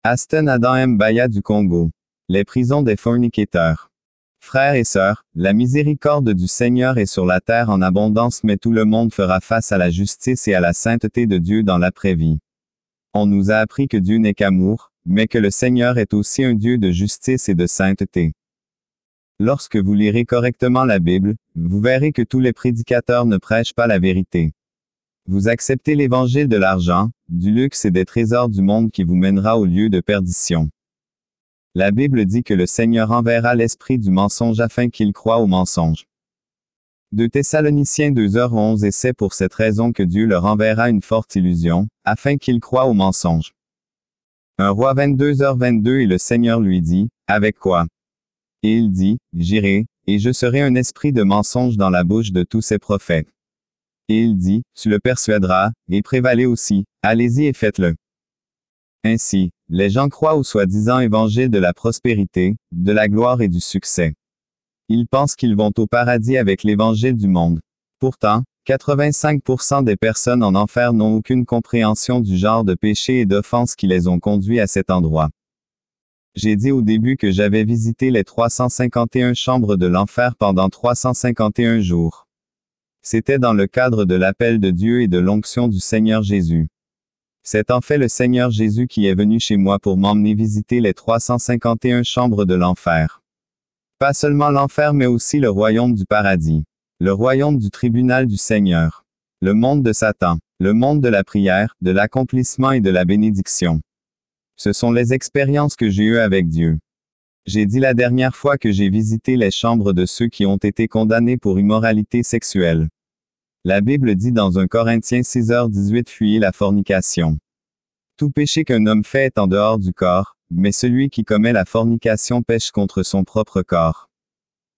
Aston Adam Mbaya du Congo. Les prisons des fornicateurs. Frères et sœurs, la miséricorde du Seigneur est sur la terre en abondance, mais tout le monde fera face à la justice et à la sainteté de Dieu dans l'après-vie. On nous a appris que Dieu n'est qu'amour, mais que le Seigneur est aussi un Dieu de justice et de sainteté. Lorsque vous lirez correctement la Bible, vous verrez que tous les prédicateurs ne prêchent pas la vérité. Vous acceptez l'évangile de l'argent, du luxe et des trésors du monde qui vous mènera au lieu de perdition. La Bible dit que le Seigneur enverra l'esprit du mensonge afin qu'il croie au mensonge. 2 Thessaloniciens 2h11. Et c'est pour cette raison que Dieu leur enverra une forte illusion, afin qu'ils croient au mensonge. 1 Roi 22h22. Et le Seigneur lui dit, avec quoi? Et il dit, j'irai, et je serai un esprit de mensonge dans la bouche de tous ces prophètes. Et il dit, tu le persuaderas, et prévalez aussi, allez-y et faites-le. Ainsi, les gens croient au soi-disant évangile de la prospérité, de la gloire et du succès. Ils pensent qu'ils vont au paradis avec l'évangile du monde. Pourtant, 85% des personnes en enfer n'ont aucune compréhension du genre de péché et d'offenses qui les ont conduits à cet endroit. J'ai dit au début que j'avais visité les 351 chambres de l'enfer pendant 351 jours. C'était dans le cadre de l'appel de Dieu et de l'onction du Seigneur Jésus. C'est en fait le Seigneur Jésus qui est venu chez moi pour m'emmener visiter les 351 chambres de l'enfer. Pas seulement l'enfer mais aussi le royaume du paradis. Le royaume du tribunal du Seigneur. Le monde de Satan. Le monde de la prière, de l'accomplissement et de la bénédiction. Ce sont les expériences que j'ai eues avec Dieu. J'ai dit la dernière fois que j'ai visité les chambres de ceux qui ont été condamnés pour immoralité sexuelle. La Bible dit dans 1 Corinthiens 6h18 fuyez la fornication. Tout péché qu'un homme fait est en dehors du corps, mais celui qui commet la fornication pêche contre son propre corps.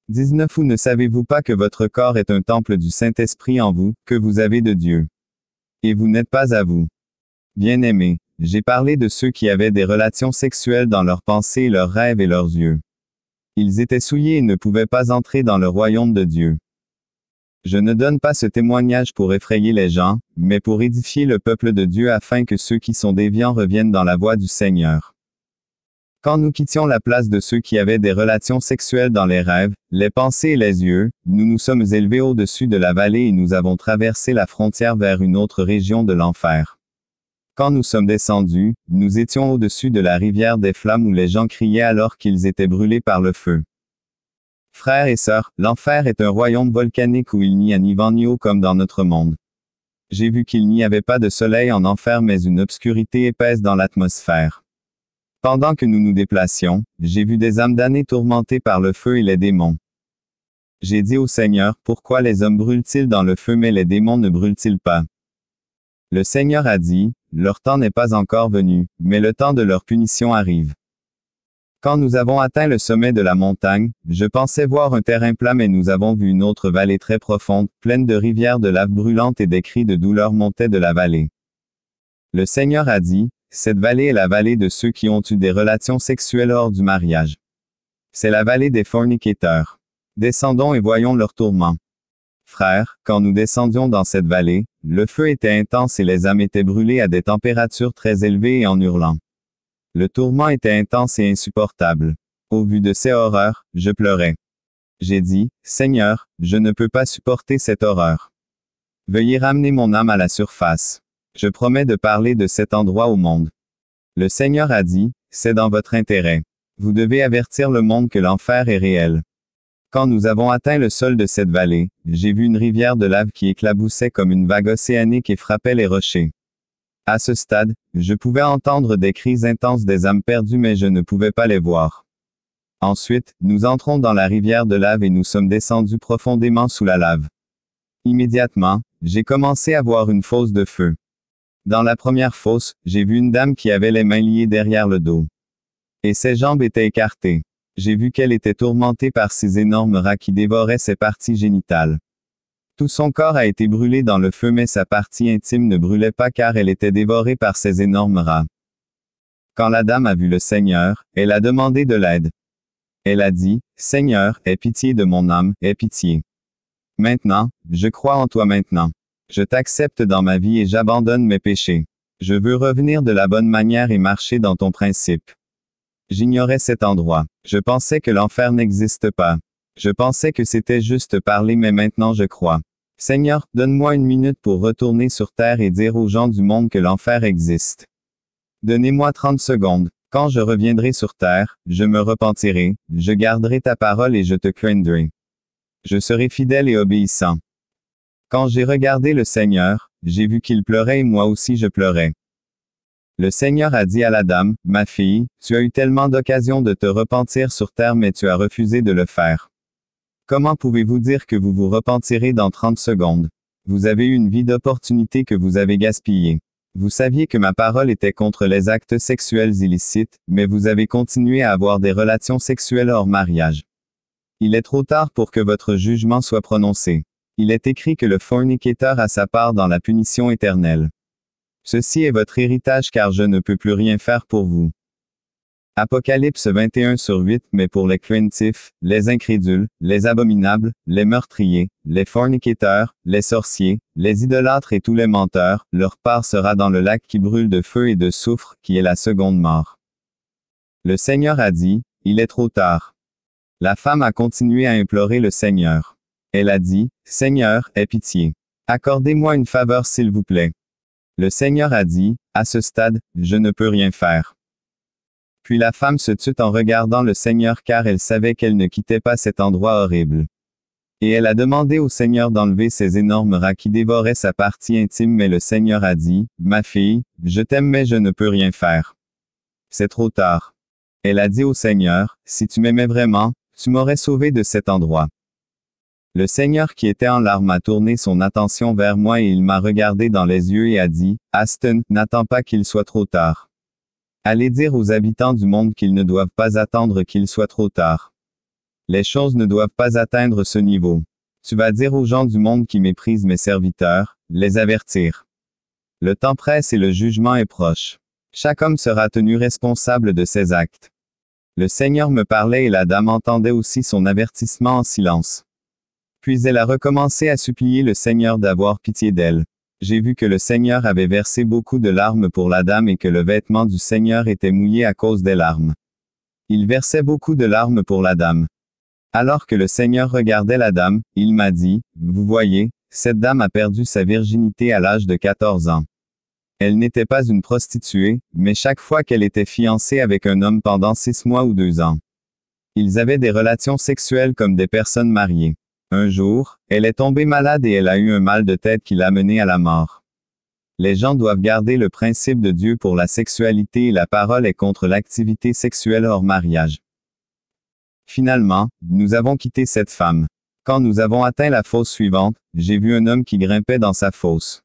19 Ou ne savez-vous pas que votre corps est un temple du Saint-Esprit en vous, que vous avez de Dieu? Et vous n'êtes pas à vous. Bien-aimés, j'ai parlé de ceux qui avaient des relations sexuelles dans leurs pensées, leurs rêves et leurs yeux. Ils étaient souillés et ne pouvaient pas entrer dans le royaume de Dieu. Je ne donne pas ce témoignage pour effrayer les gens, mais pour édifier le peuple de Dieu afin que ceux qui sont déviants reviennent dans la voie du Seigneur. Quand nous quittions la place de ceux qui avaient des relations sexuelles dans les rêves, les pensées et les yeux, nous nous sommes élevés au-dessus de la vallée et nous avons traversé la frontière vers une autre région de l'enfer. Quand nous sommes descendus, nous étions au-dessus de la rivière des flammes où les gens criaient alors qu'ils étaient brûlés par le feu. Frères et sœurs, l'enfer est un royaume volcanique où il n'y a ni vent ni eau comme dans notre monde. J'ai vu qu'il n'y avait pas de soleil en enfer mais une obscurité épaisse dans l'atmosphère. Pendant que nous nous déplacions, j'ai vu des âmes damnées tourmentées par le feu et les démons. J'ai dit au Seigneur, pourquoi les hommes brûlent-ils dans le feu mais les démons ne brûlent-ils pas? Le Seigneur a dit, leur temps n'est pas encore venu, mais le temps de leur punition arrive. Quand nous avons atteint le sommet de la montagne, je pensais voir un terrain plat mais nous avons vu une autre vallée très profonde, pleine de rivières de lave brûlante et des cris de douleur montaient de la vallée. Le Seigneur a dit, cette vallée est la vallée de ceux qui ont eu des relations sexuelles hors du mariage. C'est la vallée des fornicateurs. Descendons et voyons leur tourment. Frères, quand nous descendions dans cette vallée, le feu était intense et les âmes étaient brûlées à des températures très élevées et en hurlant. Le tourment était intense et insupportable. Au vu de ces horreurs, je pleurais. J'ai dit, Seigneur, je ne peux pas supporter cette horreur. Veuillez ramener mon âme à la surface. Je promets de parler de cet endroit au monde. Le Seigneur a dit, c'est dans votre intérêt. Vous devez avertir le monde que l'enfer est réel. Quand nous avons atteint le sol de cette vallée, j'ai vu une rivière de lave qui éclaboussait comme une vague océanique et frappait les rochers. À ce stade, je pouvais entendre des cris intenses des âmes perdues mais je ne pouvais pas les voir. Ensuite, nous entrons dans la rivière de lave et nous sommes descendus profondément sous la lave. Immédiatement, j'ai commencé à voir une fosse de feu. Dans la première fosse, j'ai vu une dame qui avait les mains liées derrière le dos. Et ses jambes étaient écartées. J'ai vu qu'elle était tourmentée par ces énormes rats qui dévoraient ses parties génitales. Tout son corps a été brûlé dans le feu mais sa partie intime ne brûlait pas car elle était dévorée par ces énormes rats. Quand la dame a vu le Seigneur, elle a demandé de l'aide. Elle a dit, Seigneur, aie pitié de mon âme, aie pitié. Maintenant, je crois en toi maintenant. Je t'accepte dans ma vie et j'abandonne mes péchés. Je veux revenir de la bonne manière et marcher dans ton principe. J'ignorais cet endroit. Je pensais que l'enfer n'existe pas. Je pensais que c'était juste parler, mais maintenant je crois. Seigneur, donne-moi une minute pour retourner sur terre et dire aux gens du monde que l'enfer existe. Donnez-moi 30 secondes. Quand je reviendrai sur terre, je me repentirai, je garderai ta parole et je te craindrai. Je serai fidèle et obéissant. Quand j'ai regardé le Seigneur, j'ai vu qu'il pleurait et moi aussi je pleurais. Le Seigneur a dit à la dame, « Ma fille, tu as eu tellement d'occasions de te repentir sur terre mais tu as refusé de le faire. Comment pouvez-vous dire que vous vous repentirez dans 30 secondes? Vous avez eu une vie d'opportunité que vous avez gaspillée. Vous saviez que ma parole était contre les actes sexuels illicites, mais vous avez continué à avoir des relations sexuelles hors mariage. Il est trop tard pour que votre jugement soit prononcé. Il est écrit que le fornicateur a sa part dans la punition éternelle. Ceci est votre héritage car je ne peux plus rien faire pour vous. Apocalypse 21/8 Mais pour les craintifs, les incrédules, les abominables, les meurtriers, les fornicateurs, les sorciers, les idolâtres et tous les menteurs, leur part sera dans le lac qui brûle de feu et de soufre, qui est la seconde mort. Le Seigneur a dit, il est trop tard. La femme a continué à implorer le Seigneur. Elle a dit, Seigneur, aie pitié. Accordez-moi une faveur s'il vous plaît. Le Seigneur a dit, à ce stade, je ne peux rien faire. Puis la femme se tut en regardant le Seigneur car elle savait qu'elle ne quittait pas cet endroit horrible. Et elle a demandé au Seigneur d'enlever ces énormes rats qui dévoraient sa partie intime mais le Seigneur a dit, ma fille, je t'aime mais je ne peux rien faire. C'est trop tard. Elle a dit au Seigneur, si tu m'aimais vraiment, tu m'aurais sauvé de cet endroit. Le Seigneur qui était en larmes a tourné son attention vers moi et il m'a regardé dans les yeux et a dit, Aston, n'attends pas qu'il soit trop tard. Allez dire aux habitants du monde qu'ils ne doivent pas attendre qu'il soit trop tard. Les choses ne doivent pas atteindre ce niveau. Tu vas dire aux gens du monde qui méprisent mes serviteurs, les avertir. Le temps presse et le jugement est proche. Chaque homme sera tenu responsable de ses actes. Le Seigneur me parlait et la dame entendait aussi son avertissement en silence. Puis elle a recommencé à supplier le Seigneur d'avoir pitié d'elle. J'ai vu que le Seigneur avait versé beaucoup de larmes pour la dame et que le vêtement du Seigneur était mouillé à cause des larmes. Il versait beaucoup de larmes pour la dame. Alors que le Seigneur regardait la dame, il m'a dit, vous voyez, cette dame a perdu sa virginité à l'âge de 14 ans. Elle n'était pas une prostituée, mais chaque fois qu'elle était fiancée avec un homme pendant 6 mois ou 2 ans. Ils avaient des relations sexuelles comme des personnes mariées. Un jour, elle est tombée malade et elle a eu un mal de tête qui l'a menée à la mort. Les gens doivent garder le principe de Dieu pour la sexualité et la parole est contre l'activité sexuelle hors mariage. Finalement, nous avons quitté cette femme. Quand nous avons atteint la fosse suivante, j'ai vu un homme qui grimpait dans sa fosse.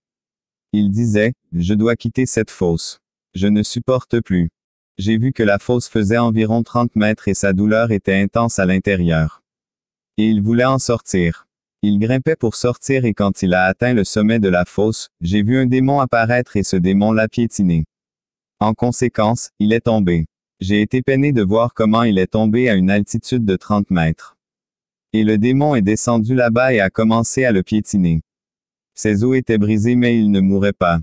Il disait, je dois quitter cette fosse. Je ne supporte plus. J'ai vu que la fosse faisait environ 30 mètres et sa douleur était intense à l'intérieur. Et il voulait en sortir. Il grimpait pour sortir et quand il a atteint le sommet de la fosse, j'ai vu un démon apparaître et ce démon l'a piétiné. En conséquence, il est tombé. J'ai été peiné de voir comment il est tombé à une altitude de 30 mètres. Et le démon est descendu là-bas et a commencé à le piétiner. Ses os étaient brisés mais il ne mourait pas.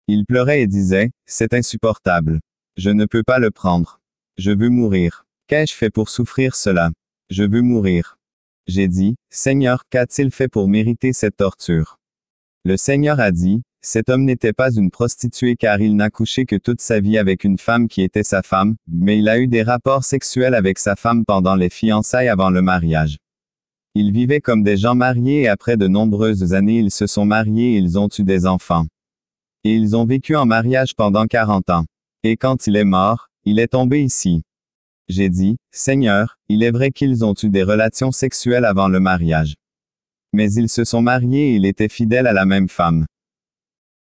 Il pleurait et disait, c'est insupportable. Je ne peux pas le prendre. Je veux mourir. Qu'ai-je fait pour souffrir cela? Je veux mourir. J'ai dit, Seigneur, qu'a-t-il fait pour mériter cette torture? Le Seigneur a dit, cet homme n'était pas une prostituée car il n'a couché que toute sa vie avec une femme qui était sa femme, mais il a eu des rapports sexuels avec sa femme pendant les fiançailles avant le mariage. Ils vivaient comme des gens mariés et après de nombreuses années ils se sont mariés et ils ont eu des enfants. Et ils ont vécu en mariage pendant 40 ans. Et quand il est mort, il est tombé ici. J'ai dit, Seigneur, il est vrai qu'ils ont eu des relations sexuelles avant le mariage. Mais ils se sont mariés et il était fidèle à la même femme.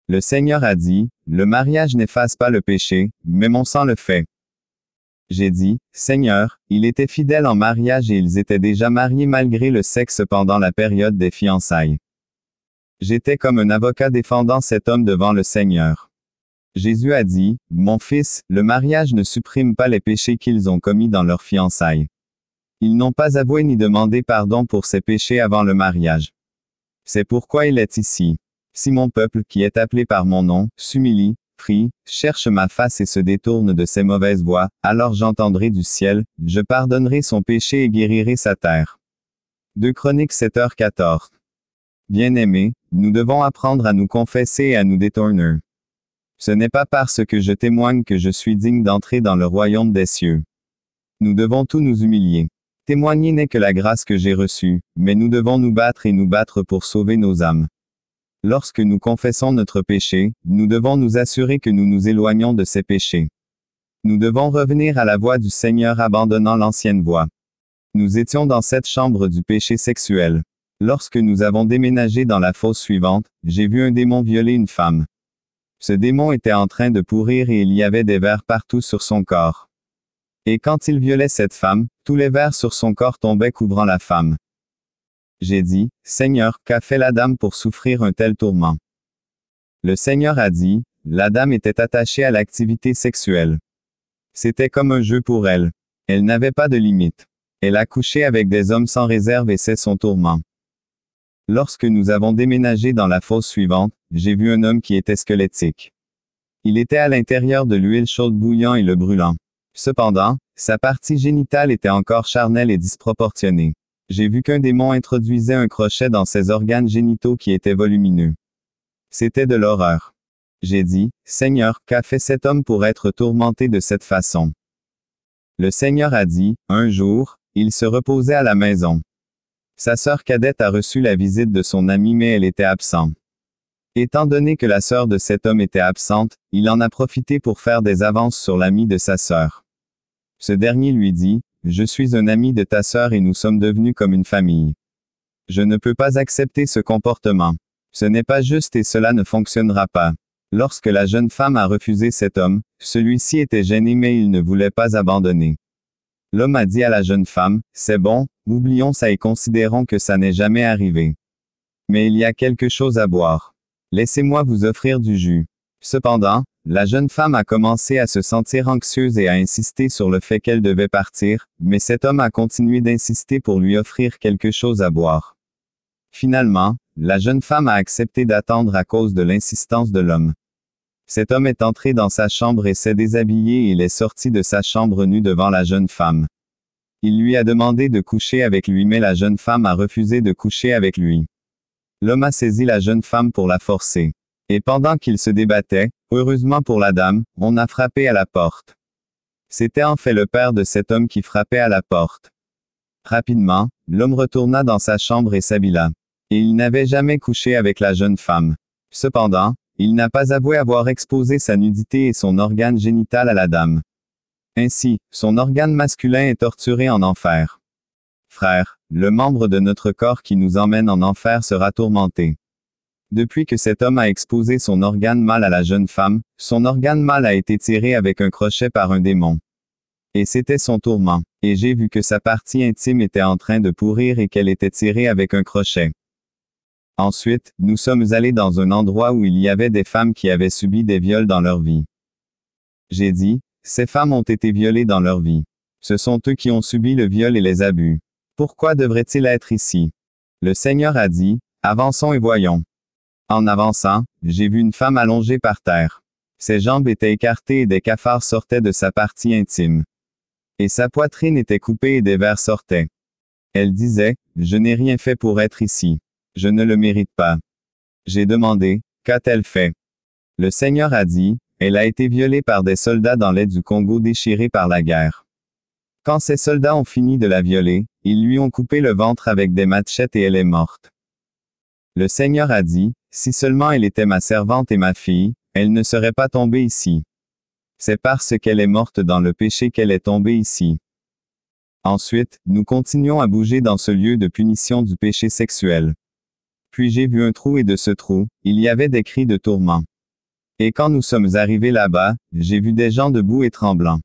Le Seigneur a dit, le mariage n'efface pas le péché, mais mon sang le fait. J'ai dit, Seigneur, il était fidèle en mariage et ils étaient déjà mariés malgré le sexe pendant la période des fiançailles. J'étais comme un avocat défendant cet homme devant le Seigneur. Jésus a dit, mon fils, le mariage ne supprime pas les péchés qu'ils ont commis dans leurs fiançailles. Ils n'ont pas avoué ni demandé pardon pour ces péchés avant le mariage. C'est pourquoi il est ici. Si mon peuple, qui est appelé par mon nom, s'humilie, prie, cherche ma face et se détourne de ses mauvaises voies, alors j'entendrai du ciel, je pardonnerai son péché et guérirai sa terre. 2 Chroniques 7h14. Bien-aimés, nous devons apprendre à nous confesser et à nous détourner. Ce n'est pas parce que je témoigne que je suis digne d'entrer dans le royaume des cieux. Nous devons tous nous humilier. Témoigner n'est que la grâce que j'ai reçue, mais nous devons nous battre pour sauver nos âmes. Lorsque nous confessons notre péché, nous devons nous assurer que nous nous éloignons de ces péchés. Nous devons revenir à la voie du Seigneur abandonnant l'ancienne voie. Nous étions dans cette chambre du péché sexuel. Lorsque nous avons déménagé dans la fosse suivante, j'ai vu un démon violer une femme. Ce démon était en train de pourrir et il y avait des vers partout sur son corps. Et quand il violait cette femme, tous les vers sur son corps tombaient couvrant la femme. J'ai dit, Seigneur, qu'a fait la dame pour souffrir un tel tourment? Le Seigneur a dit, la dame était attachée à l'activité sexuelle. C'était comme un jeu pour elle. Elle n'avait pas de limite. Elle a couché avec des hommes sans réserve et c'est son tourment. Lorsque nous avons déménagé dans la fosse suivante, j'ai vu un homme qui était squelettique. Il était à l'intérieur de l'huile chaude bouillant et le brûlant. Cependant, sa partie génitale était encore charnelle et disproportionnée. J'ai vu qu'un démon introduisait un crochet dans ses organes génitaux qui étaient volumineux. C'était de l'horreur. J'ai dit, Seigneur, qu'a fait cet homme pour être tourmenté de cette façon? Le Seigneur a dit, un jour, il se reposait à la maison. Sa sœur cadette a reçu la visite de son ami mais elle était absente. Étant donné que la sœur de cet homme était absente, il en a profité pour faire des avances sur l'ami de sa sœur. Ce dernier lui dit, je suis un ami de ta sœur et nous sommes devenus comme une famille. Je ne peux pas accepter ce comportement. Ce n'est pas juste et cela ne fonctionnera pas. Lorsque la jeune femme a refusé cet homme, celui-ci était gêné mais il ne voulait pas abandonner. L'homme a dit à la jeune femme, c'est bon, oublions ça et considérons que ça n'est jamais arrivé. Mais il y a quelque chose à boire. Laissez-moi vous offrir du jus. Cependant, la jeune femme a commencé à se sentir anxieuse et à insister sur le fait qu'elle devait partir, mais cet homme a continué d'insister pour lui offrir quelque chose à boire. Finalement, la jeune femme a accepté d'attendre à cause de l'insistance de l'homme. Cet homme est entré dans sa chambre et s'est déshabillé et il est sorti de sa chambre nu devant la jeune femme. Il lui a demandé de coucher avec lui mais la jeune femme a refusé de coucher avec lui. L'homme a saisi la jeune femme pour la forcer. Et pendant qu'il se débattait, heureusement pour la dame, on a frappé à la porte. C'était en fait le père de cet homme qui frappait à la porte. Rapidement, l'homme retourna dans sa chambre et s'habilla. Et il n'avait jamais couché avec la jeune femme. Cependant, il n'a pas avoué avoir exposé sa nudité et son organe génital à la dame. Ainsi, son organe masculin est torturé en enfer. Frères, le membre de notre corps qui nous emmène en enfer sera tourmenté. Depuis que cet homme a exposé son organe mâle à la jeune femme, son organe mâle a été tiré avec un crochet par un démon. Et c'était son tourment. Et j'ai vu que sa partie intime était en train de pourrir et qu'elle était tirée avec un crochet. Ensuite, nous sommes allés dans un endroit où il y avait des femmes qui avaient subi des viols dans leur vie. J'ai dit, ces femmes ont été violées dans leur vie. Ce sont eux qui ont subi le viol et les abus. Pourquoi devraient-ils être ici? Le Seigneur a dit, avançons et voyons. En avançant, j'ai vu une femme allongée par terre. Ses jambes étaient écartées et des cafards sortaient de sa partie intime. Et sa poitrine était coupée et des vers sortaient. Elle disait, je n'ai rien fait pour être ici. Je ne le mérite pas. J'ai demandé, qu'a-t-elle fait? Le Seigneur a dit, elle a été violée par des soldats dans l'est du Congo déchirés par la guerre. Quand ces soldats ont fini de la violer, ils lui ont coupé le ventre avec des machettes et elle est morte. Le Seigneur a dit, si seulement elle était ma servante et ma fille, elle ne serait pas tombée ici. C'est parce qu'elle est morte dans le péché qu'elle est tombée ici. Ensuite, nous continuons à bouger dans ce lieu de punition du péché sexuel. Puis j'ai vu un trou et de ce trou, il y avait des cris de tourment. Et quand nous sommes arrivés là-bas, j'ai vu des gens debout et tremblants.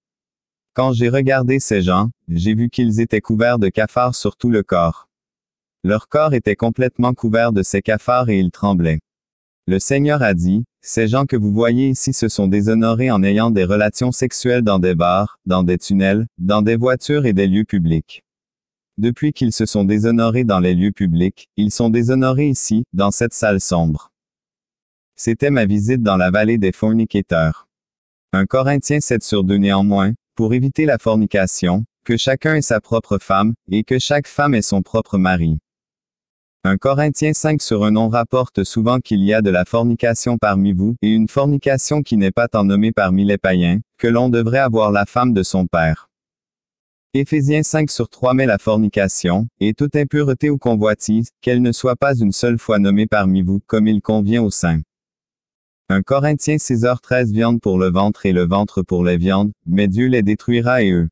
Quand j'ai regardé ces gens, j'ai vu qu'ils étaient couverts de cafards sur tout le corps. Leur corps était complètement couvert de ces cafards et ils tremblaient. Le Seigneur a dit, ces gens que vous voyez ici se sont déshonorés en ayant des relations sexuelles dans des bars, dans des tunnels, dans des voitures et des lieux publics. Depuis qu'ils se sont déshonorés dans les lieux publics, ils sont déshonorés ici, dans cette salle sombre. C'était ma visite dans la vallée des fornicateurs. 1 Corinthiens 7/2 Néanmoins, pour éviter la fornication, que chacun ait sa propre femme, et que chaque femme ait son propre mari. 1 Corinthiens 5/1 On rapporte souvent qu'il y a de la fornication parmi vous, et une fornication qui n'est pas tant nommée parmi les païens, que l'on devrait avoir la femme de son père. Éphésiens 5/3 Mais la fornication, et toute impureté ou convoitise, qu'elle ne soit pas une seule fois nommée parmi vous, comme il convient aux saints. 1 Corinthiens 6h13 Viande pour le ventre et le ventre pour les viandes, mais Dieu les détruira et eux.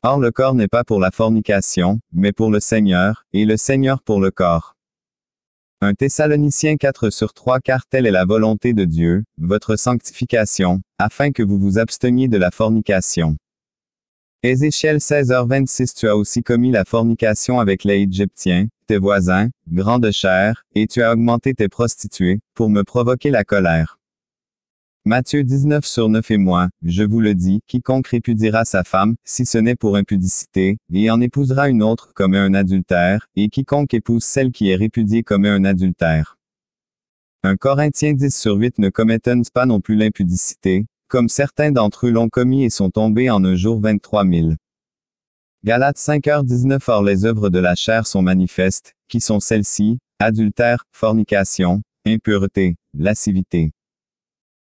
Or le corps n'est pas pour la fornication, mais pour le Seigneur, et le Seigneur pour le corps. 1 Thessaloniciens 4/3 Car telle est la volonté de Dieu, votre sanctification, afin que vous vous absteniez de la fornication. Ézéchiel 16h26 Tu as aussi commis la fornication avec les Égyptiens, tes voisins, grands de chair, et tu as augmenté tes prostituées, pour me provoquer la colère. Matthieu 19/9 Et moi, je vous le dis, quiconque répudiera sa femme, si ce n'est pour impudicité, et en épousera une autre commet un adultère, et quiconque épouse celle qui est répudiée commet un adultère. 1 Corinthiens 10/8 Ne commettons pas non plus l'impudicité, comme certains d'entre eux l'ont commis et sont tombés en un jour 23 000. Galates 5h19 Or les œuvres de la chair sont manifestes, qui sont celles-ci, adultère, fornication, impureté, lascivité.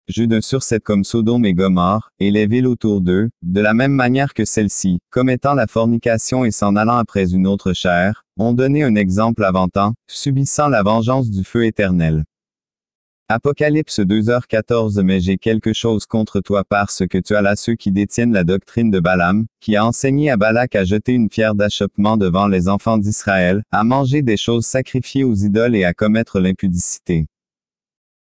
Jeu d'un surset comme Sodome et Gomorrhe, et les villes autour d'eux, de la même manière que celles-ci, commettant la fornication et s'en allant après une autre chair, ont donné un exemple avant-temps, subissant la vengeance du feu éternel. Apocalypse 2h14 Mais j'ai quelque chose contre toi parce que tu as là ceux qui détiennent la doctrine de Balaam, qui a enseigné à Balak à jeter une pierre d'achoppement devant les enfants d'Israël, à manger des choses sacrifiées aux idoles et à commettre l'impudicité.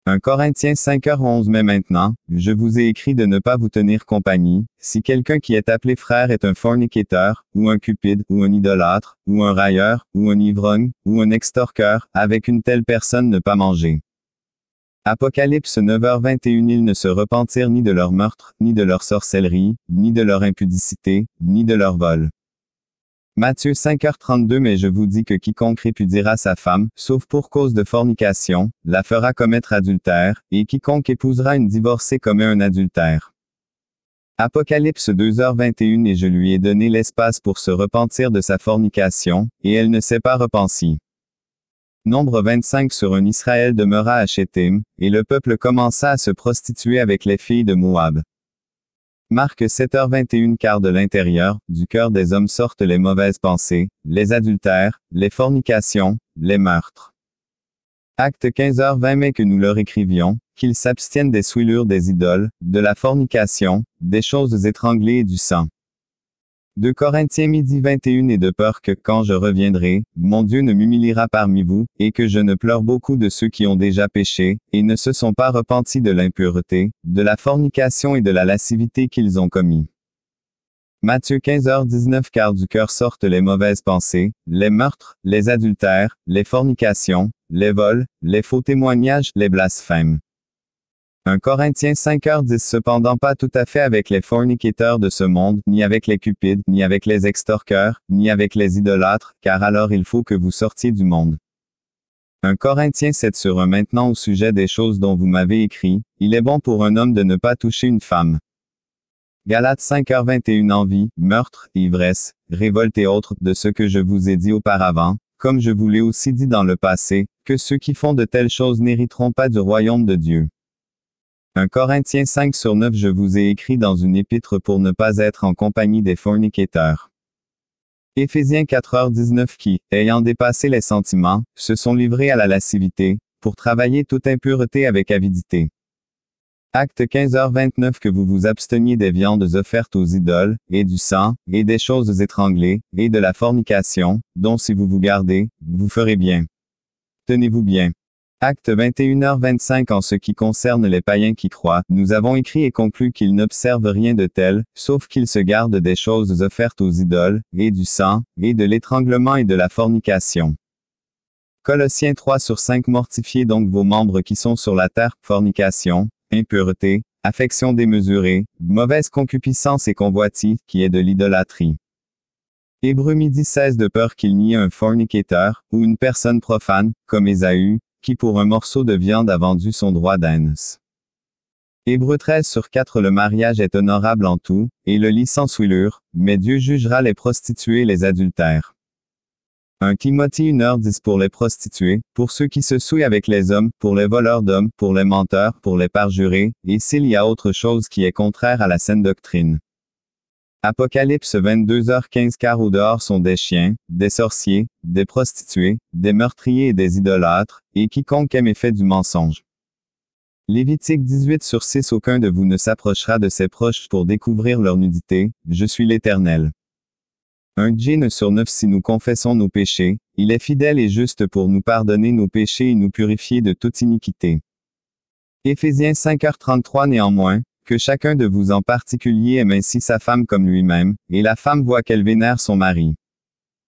1 Corinthiens 5h11 Mais maintenant, je vous ai écrit de ne pas vous tenir compagnie, si quelqu'un qui est appelé frère est un fornicateur, ou un cupide, ou un idolâtre, ou un railleur, ou un ivrogne, ou un extorqueur, avec une telle personne ne pas manger. Apocalypse 9h21 Ils ne se repentirent ni de leur meurtre, ni de leur sorcellerie, ni de leur impudicité, ni de leur vol. Matthieu 5h32 Mais je vous dis que quiconque répudiera sa femme, sauf pour cause de fornication, la fera commettre adultère, et quiconque épousera une divorcée commet un adultère. Apocalypse 2h21 Et je lui ai donné l'espace pour se repentir de sa fornication, et elle ne s'est pas repentie. Nombre 25/1 Israël demeura à Shittim, et le peuple commença à se prostituer avec les filles de Moab. Marc 7h21 Car de l'intérieur, du cœur des hommes sortent les mauvaises pensées, les adultères, les fornications, les meurtres. Acte 15h20 Mais que nous leur écrivions, qu'ils s'abstiennent des souillures des idoles, de la fornication, des choses étranglées et du sang. 2 Corinthiens 12:21 Et de peur que, quand je reviendrai, mon Dieu ne m'humiliera parmi vous, et que je ne pleure beaucoup de ceux qui ont déjà péché, et ne se sont pas repentis de l'impureté, de la fornication et de la lascivité qu'ils ont commis. Matthieu 15h19 Car du cœur sortent les mauvaises pensées, les meurtres, les adultères, les fornications, les vols, les faux témoignages, les blasphèmes. 1 Corinthiens 5h10 Cependant pas tout à fait avec les fornicateurs de ce monde, ni avec les cupides, ni avec les extorqueurs, ni avec les idolâtres, car alors il faut que vous sortiez du monde. 1 Corinthiens 7/1 Maintenant au sujet des choses dont vous m'avez écrit, il est bon pour un homme de ne pas toucher une femme. Galates 5h21 Envie, meurtre, ivresse, révolte et autres, de ce que je vous ai dit auparavant, comme je vous l'ai aussi dit dans le passé, que ceux qui font de telles choses n'hériteront pas du royaume de Dieu. 1 Corinthiens 5/9 Je vous ai écrit dans une épître pour ne pas être en compagnie des fornicateurs. Éphésiens 4h19 Qui, ayant dépassé les sentiments, se sont livrés à la lascivité, pour travailler toute impureté avec avidité. Acte 15h29 Que vous vous absteniez des viandes offertes aux idoles, et du sang, et des choses étranglées, et de la fornication, dont si vous vous gardez, vous ferez bien. Tenez-vous bien. Acte 21h25 En ce qui concerne les païens qui croient, nous avons écrit et conclu qu'ils n'observent rien de tel, sauf qu'ils se gardent des choses offertes aux idoles, et du sang, et de l'étranglement et de la fornication. Colossiens 3/5 Mortifiez donc vos membres qui sont sur la terre, fornication, impureté, affection démesurée, mauvaise concupiscence et convoitise, qui est de l'idolâtrie. Hébreux 12:16 De peur qu'il n'y ait un fornicateur, ou une personne profane, comme Ésaü, qui pour un morceau de viande a vendu son droit d'aînesse. Hébreux 13/4 Le mariage est honorable en tout, et le lit sans souillure, mais Dieu jugera les prostituées et les adultères. 1 Timothée 1h10 Pour les prostituées, pour ceux qui se souillent avec les hommes, pour les voleurs d'hommes, pour les menteurs, pour les parjurés, et s'il y a autre chose qui est contraire à la saine doctrine. Apocalypse 22h15 Car au dehors sont des chiens, des sorciers, des prostituées, des meurtriers et des idolâtres, et quiconque aime et fait du mensonge. Lévitique 18/6 Aucun de vous ne s'approchera de ses proches pour découvrir leur nudité, je suis l'Éternel. 1 Jean 9 Si nous confessons nos péchés, il est fidèle et juste pour nous pardonner nos péchés et nous purifier de toute iniquité. Éphésiens 5h33 Néanmoins, que chacun de vous en particulier aime ainsi sa femme comme lui-même, et la femme voit qu'elle vénère son mari.